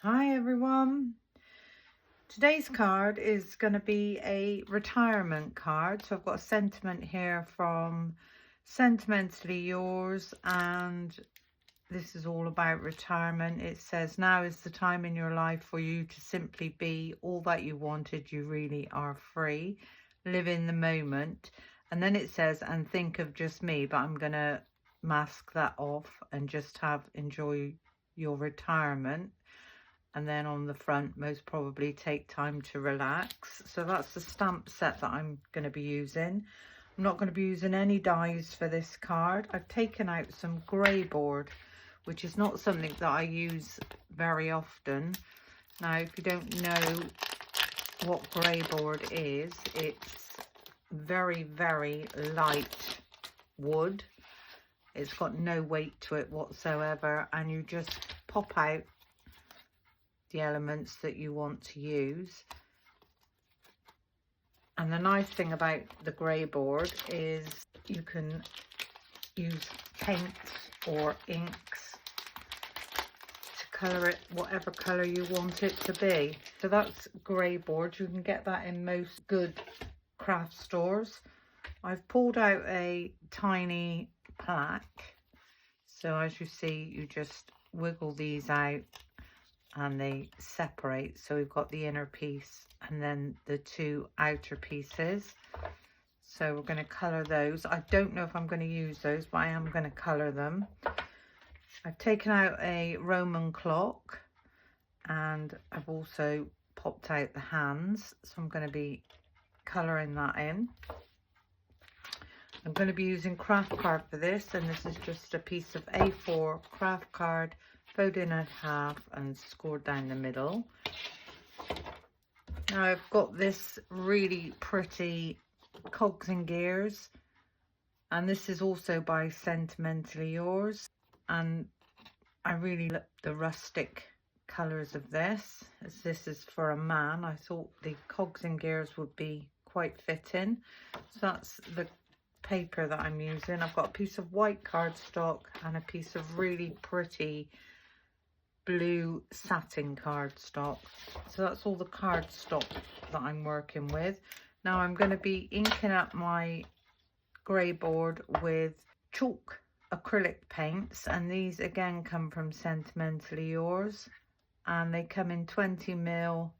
Hi everyone. Today's card is going to be a retirement card. So I've got a sentiment here from Sentimentally Yours, and this is all about retirement. It says, now is the time in your life for you to simply be all that you wanted. You really are free. Live in the moment. And then it says, and think of just me, but I'm going to mask that off and just enjoy your retirement. And then on the front, most probably take time to relax. So that's the stamp set that I'm going to be using. I'm not going to be using any dies for this card. I've taken out some grey board, which is not something that I use very often. Now, if you don't know what grey board is, it's very, very light wood. It's got no weight to it whatsoever, and you just pop out the elements that you want to use. And the nice thing about the grey board is you can use paints or inks to colour it whatever colour you want it to be. So that's grey board. You can get that in most good craft stores. I've pulled out a tiny plaque, so as you see, you just wiggle these out and they separate. So we've got the inner piece and then the two outer pieces. So we're going to colour those. I don't know if I'm going to use those, but I am going to colour them. I've taken out a Roman clock, and I've also popped out the hands. So I'm going to be colouring that in. I'm going to be using craft card for this, and this is just a piece of A4 craft card, folded in half and scored down the middle. Now I've got this really pretty Cogs and Gears, and this is also by Sentimentally Yours, and I really love the rustic colours of this, as this is for a man. I thought the Cogs and Gears would be quite fitting. So that's the paper that I'm using. I've got a piece of white cardstock and a piece of really pretty blue satin cardstock. So that's all the cardstock that I'm working with. Now I'm going to be inking up my grey board with chalk acrylic paints, and these again come from Sentimentally Yours, and they come in 20ml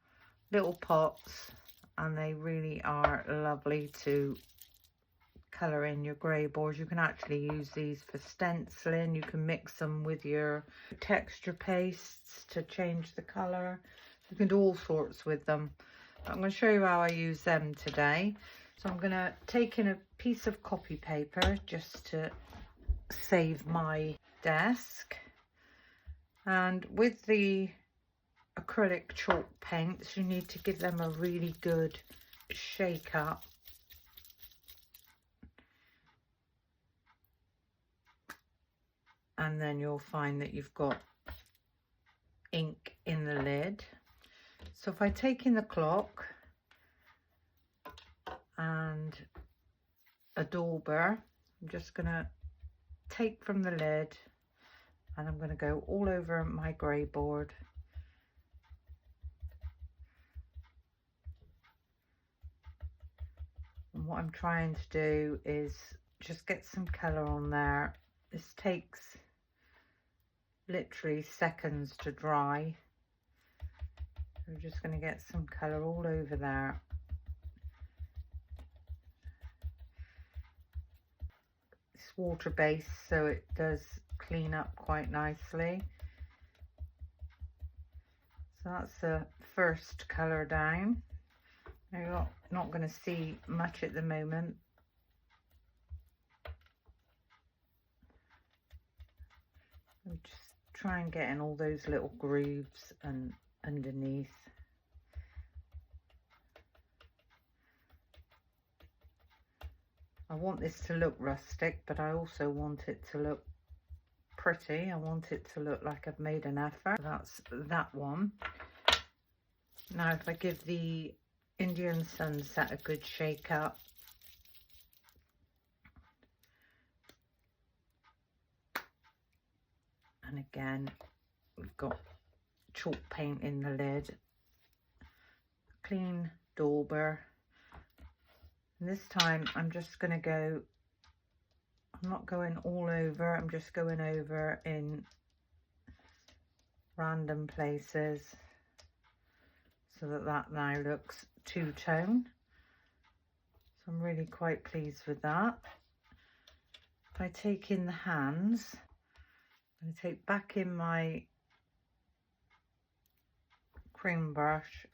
little pots, and they really are lovely to colour in your grey boards. You can actually use these for stenciling. You can mix them with your texture pastes to change the colour. You can do all sorts with them. I'm going to show you how I use them today. So I'm going to take in a piece of copy paper just to save my desk, and with the acrylic chalk paints you need to give them a really good shake up. And then you'll find that you've got ink in the lid. So if I take in the clock and a dauber, I'm just going to take from the lid, and I'm going to go all over my grey board. And what I'm trying to do is just get some colour on there. This takes literally seconds to dry. We're just going to get some colour all over there. It's water based, so it does clean up quite nicely. So that's the first colour down. Now you're not going to see much at the moment. I'm just try and get in all those little grooves and underneath. I want this to look rustic, but I also want it to look pretty. I want it to look like I've made an effort. That's that one. Now if I give the Indian Sunset a good shake up, and again we've got chalk paint in the lid. Clean dauber. And this time I'm just going to go, I'm not going all over, I'm just going over in random places so that that now looks two-tone. So I'm really quite pleased with that. If I take in the hands, I'm going to take back in my cream brush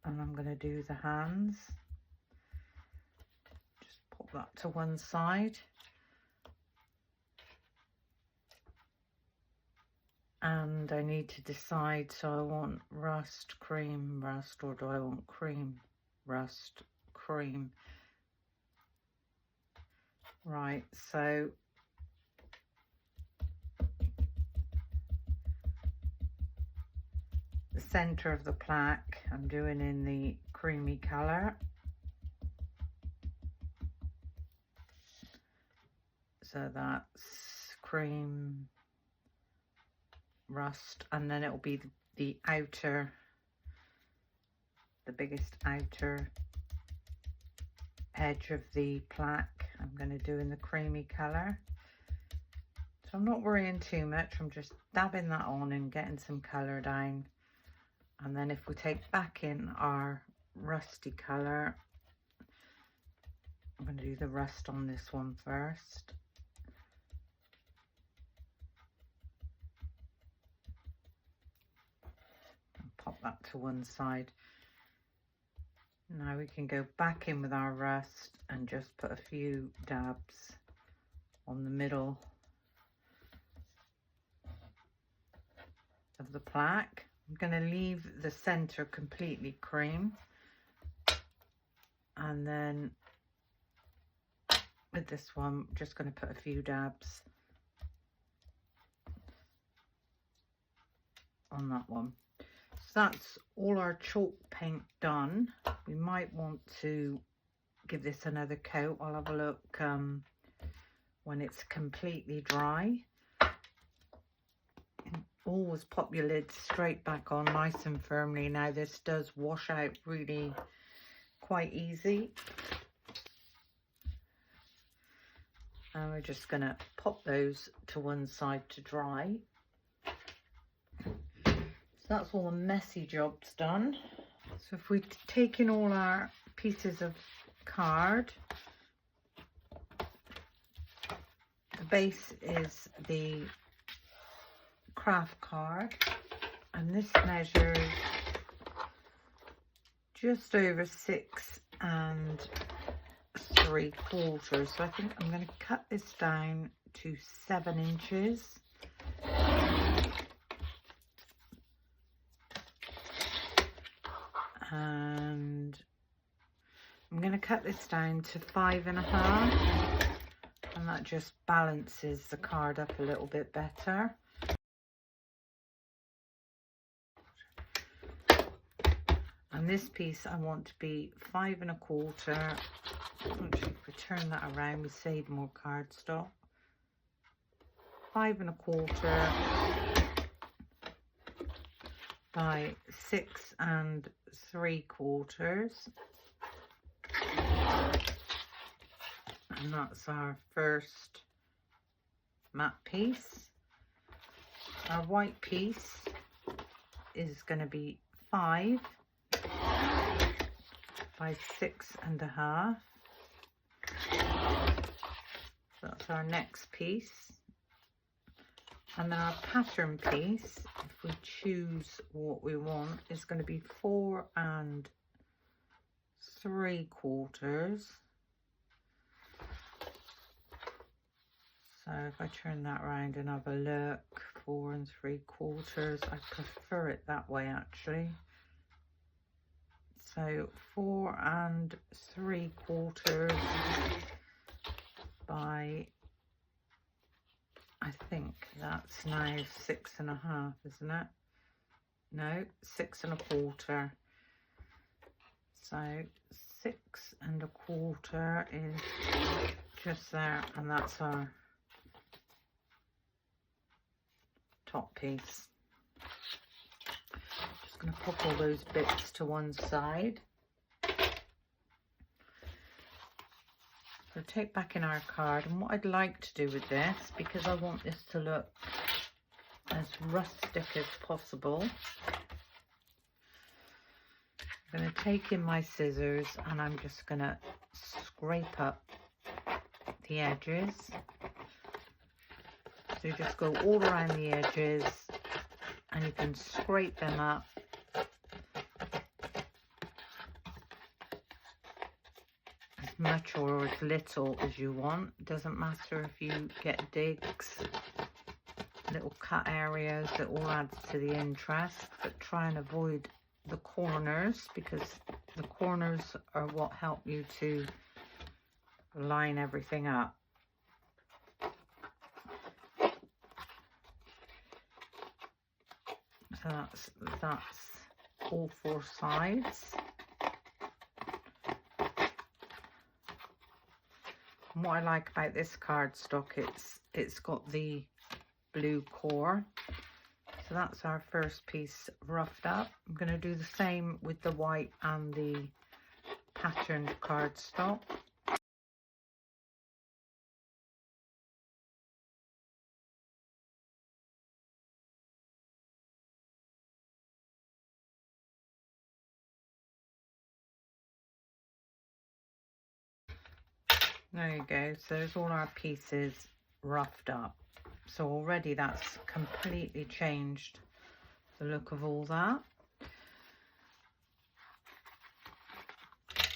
and I'm going to do the hands. Just pop that to one side. And I need to decide, so I want rust, cream, rust, or do I want cream, rust, cream? Right, so the center of the plaque I'm doing in the creamy color. So that's cream, rust, and then it will be the outer, the biggest outer edge of the plaque I'm going to do in the creamy color. So I'm not worrying too much, I'm just dabbing that on and getting some color down. And then if we take back in our rusty color, I'm going to do the rust on this one first. Pop that to one side. Now we can go back in with our rust and just put a few dabs on the middle of the plaque. I'm going to leave the center completely cream, and then with this one I'm just going to put a few dabs on that one. So that's all our chalk paint done. We might want to give this another coat. I'll have a look when it's completely dry. Always pop your lid straight back on nice and firmly. Now this does wash out really quite easy. And we're just going to pop those to one side to dry. So that's all the messy jobs done. So if we take in all our pieces of card, the base is the craft card, and this measures just over 6 3/4. So I think I'm going to cut this down to 7 inches. And I'm going to cut this down to 5.5, and that just balances the card up a little bit better. And this piece I want to be 5.25. Actually, if we turn that around, we save more cardstock. 5.25 by 6 3/4, and that's our first matte piece. Our white piece is going to be 5 by 6.5. So that's our next piece. And then our pattern piece, if we choose what we want, is going to be 4 3/4. So if I turn that around and have a look, 4 3/4, I prefer it that way actually. So 4 3/4 by, I think that's now 6.5, isn't it? No, 6.25. So 6.25 is just there, and that's our top piece. going to pop all those bits to one side. So take back in our card, and what I'd like to do with this, because I want this to look as rustic as possible, I'm going to take in my scissors and I'm just going to scrape up the edges. So you just go all around the edges and you can scrape them up. As much or as little as you want. It doesn't matter if you get digs, little cut areas, that all adds to the interest, but try and avoid the corners, because the corners are what help you to line everything up. So that's all four sides. And what I like about this cardstock, it's got the blue core. So that's our first piece roughed up. I'm going to do the same with the white and the patterned cardstock. There you go. So there's all our pieces roughed up. So already that's completely changed the look of all that.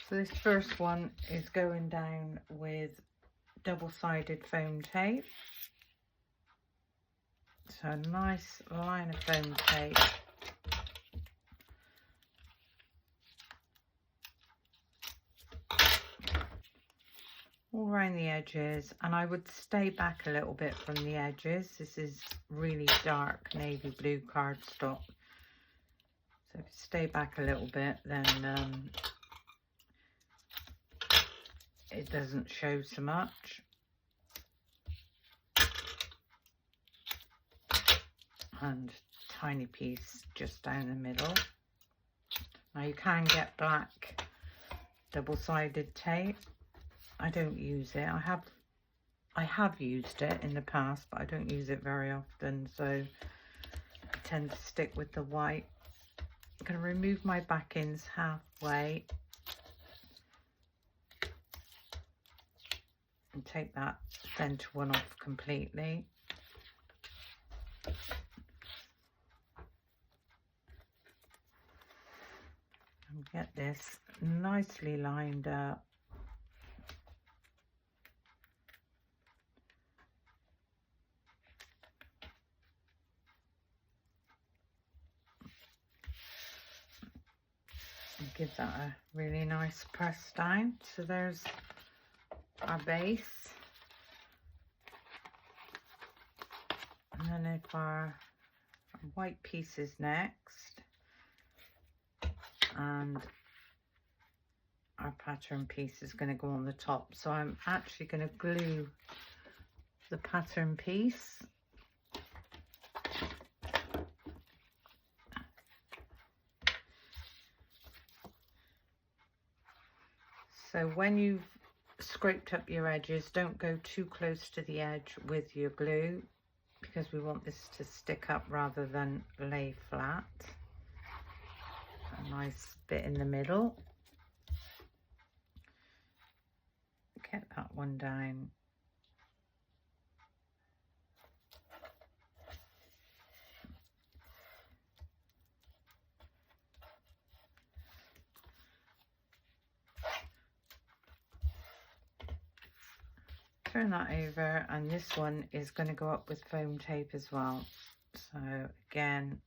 So this first one is going down with double-sided foam tape. So a nice line of foam tape. All around the edges, and I would stay back a little bit from the edges. This is really dark navy blue cardstock, so if you stay back a little bit, then it doesn't show so much. And tiny piece just down the middle. Now you can get black double-sided tape. I don't use it. I have used it in the past, but I don't use it very often, so I tend to stick with the white. I'm going to remove my backings halfway and take that centre one off completely. And get this nicely lined up. And give that a really nice press down. So there's our base. And then if our white piece is next, and our pattern piece is going to go on the top. So I'm actually going to glue the pattern piece. So when you've scraped up your edges, don't go too close to the edge with your glue, because we want this to stick up rather than lay flat. A nice bit in the middle. Get that one down. Turn that over, and this one is going to go up with foam tape as well. So again,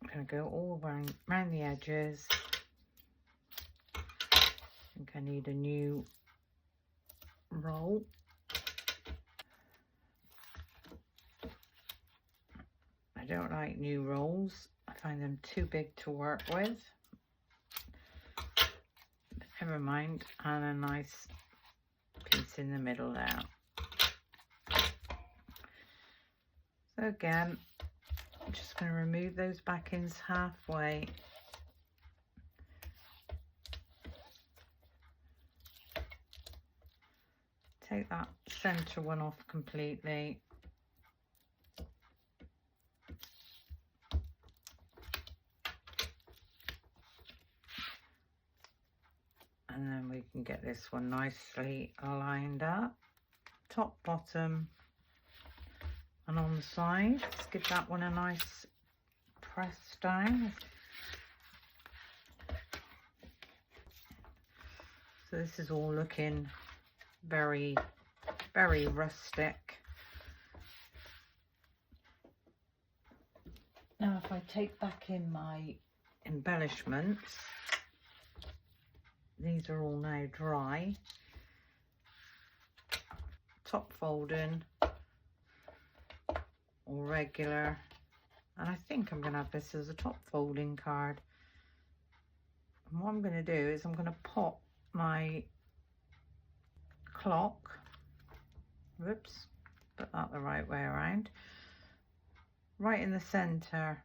I'm going to go all around the edges. I think I need a new roll. I don't like new rolls. I find them too big to work with. Never mind, and a nice piece in the middle there. So again, I'm just going to remove those backings halfway. Take that center one off completely. And then we can get this one nicely lined up, top, bottom, and on the side. Let's give that one a nice press down. So this is all looking very, very rustic. Now if I take back in my embellishments, these are all now dry. Top folding or regular, and I think I'm going to have this as a top folding card. And what I'm going to do is I'm going to pop my clock, whoops, put that the right way around, right in the center,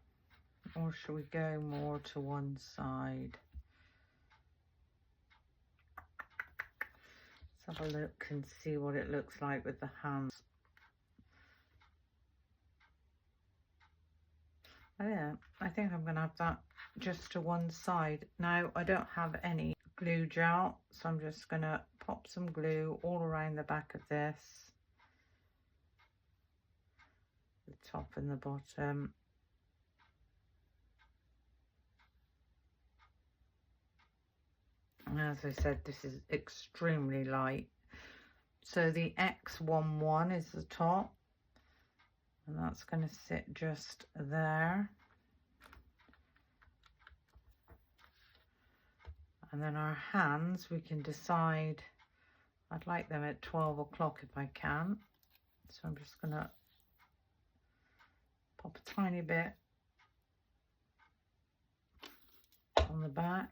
or should we go more to one side? Let's have a look and see what it looks like with the hands. Oh yeah, I think I'm going to have that just to one side. Now I don't have any glue gel, so I'm just going to pop some glue all around the back of this, the top and the bottom. And as I said, this is extremely light. So the X11 is the top, and that's going to sit just there. And then our hands, we can decide, I'd like them at 12 o'clock if I can. So I'm just going to pop a tiny bit on the back.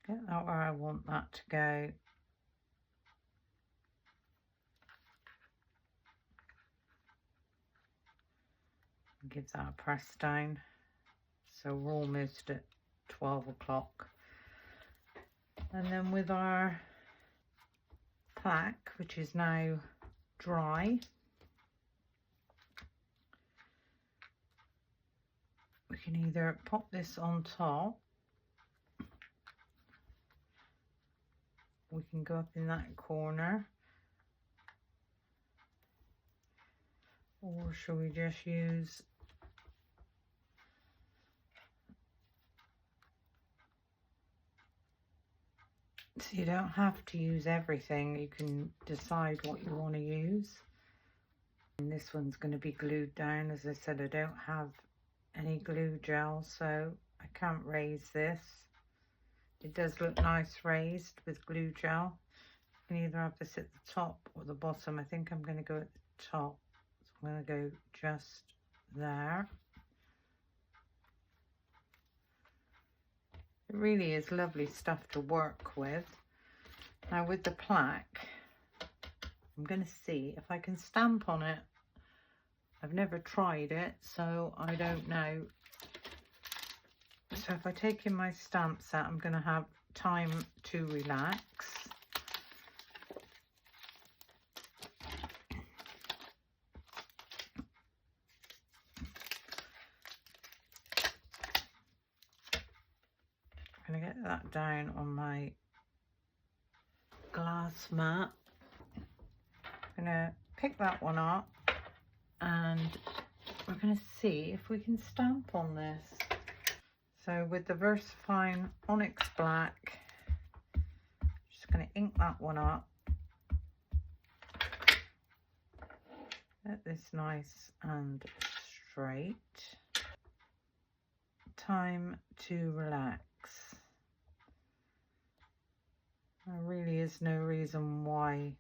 Get that where I want that to go. Give that a press down. So we're almost at 12 o'clock. And then with our plaque, which is now dry, we can either pop this on top, we can go up in that corner, or shall we just use so you don't have to use everything, you can decide what you want to use. And this one's going to be glued down. As I said, I don't have any glue gel, so I can't raise this. It does look nice raised with glue gel. You can either have this at the top or the bottom. I think I'm going to go at the top. So I'm going to go just there. It really is lovely stuff to work with. Now with the plaque, I'm going to see if I can stamp on it. I've never tried it, so I don't know. So if I take in my stamp set, I'm going to have time to relax. I'm going to get that down on my glass mat. I'm going to pick that one up and we're going to see if we can stamp on this. So with the VersaFine Onyx Black, just going to ink that one up. Get this nice and straight. Time to relax. There really is no reason why.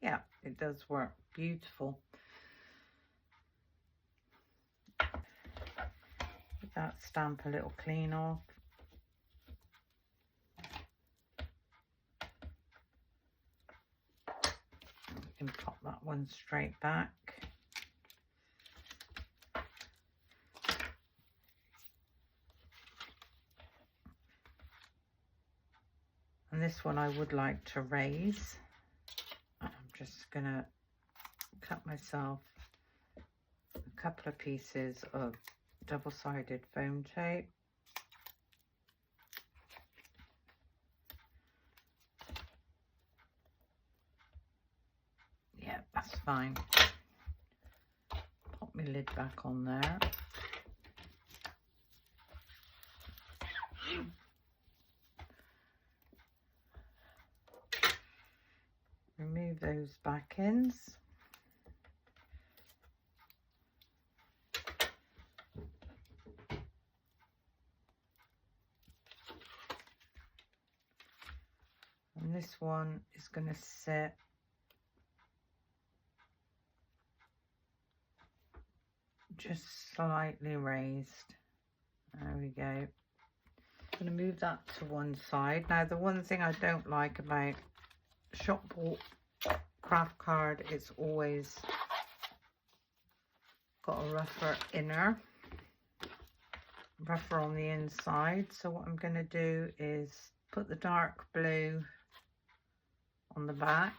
Yeah, it does work beautiful. Get that stamp a little clean off. can pop that one straight back. And this one I would like to raise. I'm just gonna cut myself a couple of pieces of double-sided foam tape. Yeah, that's fine. Pop my lid back on there. Remove those back ends. And this one is going to sit just slightly raised. There we go. I'm going to move that to one side. Now, the one thing I don't like about shop bought craft card, it's always got a rougher inner, rougher on the inside. So what I'm going to do is put the dark blue on the back.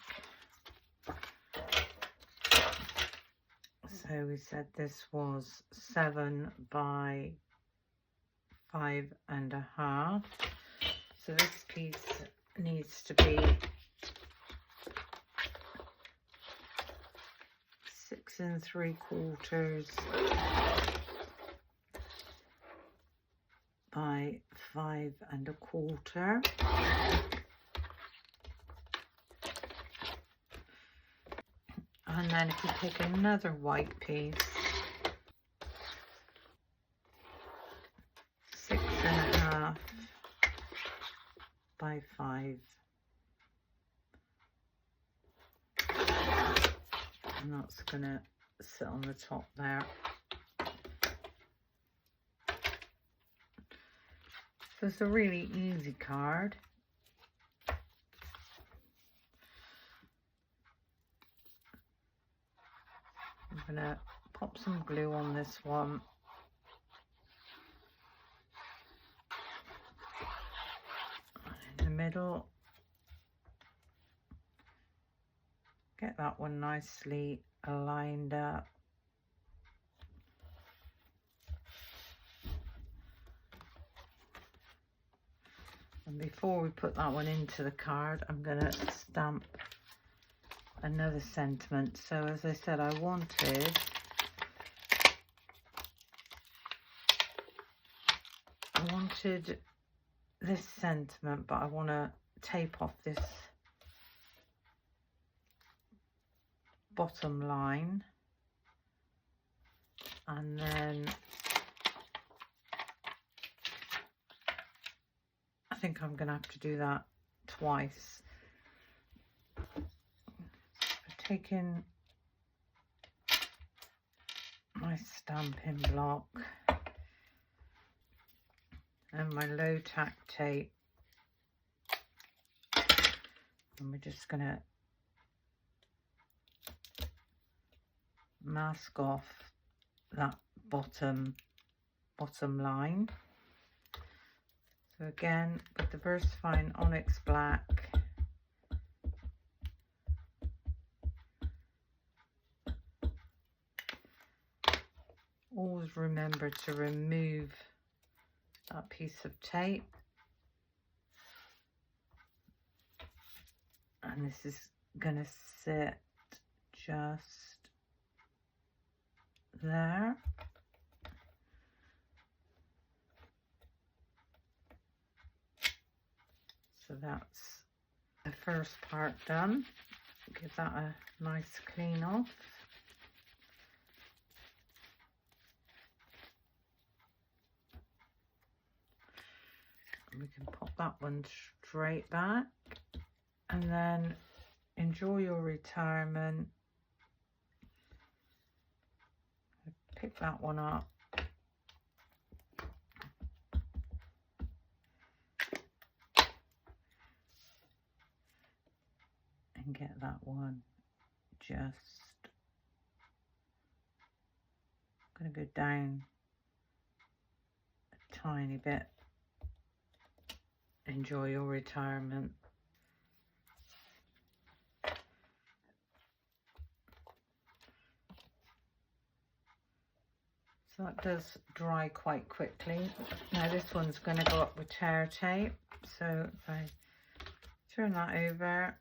So we said this was 7 by 5.5. So this piece needs to be 6 3/4 by 5.25. And then if you take another white piece, 6.5 by 5. And that's going to sit on the top there. So it's a really easy card. I'm going to pop some glue on this one. In the middle. Get that one nicely lined up. And before we put that one into the card, I'm going to stamp another sentiment. So as I said, I wanted this sentiment, but I want to tape off this bottom line, and then I think I'm going to have to do that twice. Taking my stamping block and my low tack tape, and we're just going to mask off that bottom line. So again, with the VersaFine Onyx Black, always remember to remove that piece of tape, and this is going to sit just there. So that's the first part done. Give that a nice clean off. We can pop that one straight back, and then enjoy your retirement. Pick that one up. And get that one just going to go down a tiny bit. Enjoy your retirement. So it does dry quite quickly. Now this one's going to go up with tear tape. So if I turn that over,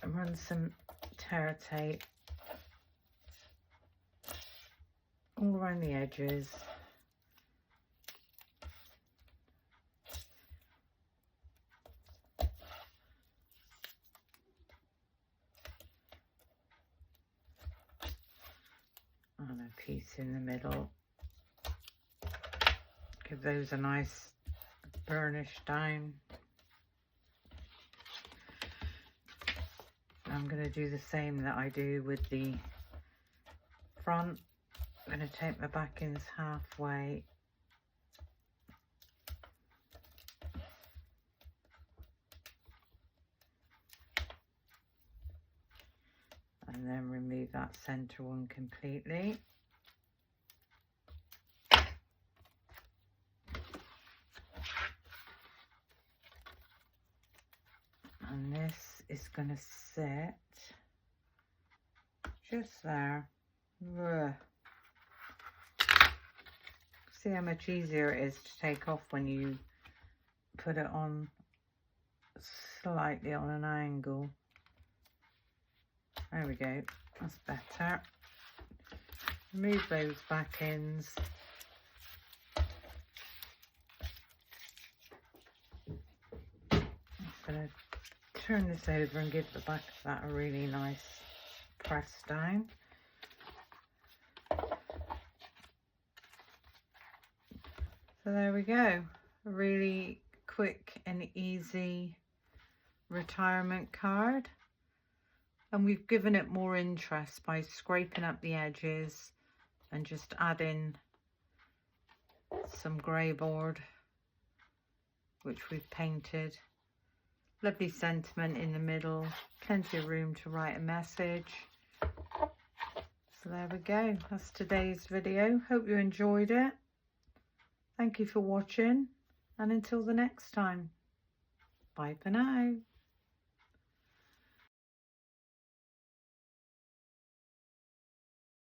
and run some tear tape all around the edges. And a piece in the middle. Give those a nice burnish down. I'm going to do the same that I do with the front. I'm going to take my backings halfway. And then remove that center one completely. And this is going to sit just there. Ugh. See how much easier it is to take off when you put it on slightly on an angle. There we go, that's better. Remove those back ends. I'm going to turn this over and give the back of that a really nice press down. So there we go, a really quick and easy retirement card. And we've given it more interest by scraping up the edges and just adding some grey board, which we've painted. Lovely sentiment in the middle, plenty of room to write a message. So there we go, that's today's video. Hope you enjoyed it. Thank you for watching, and until the next time, bye for now.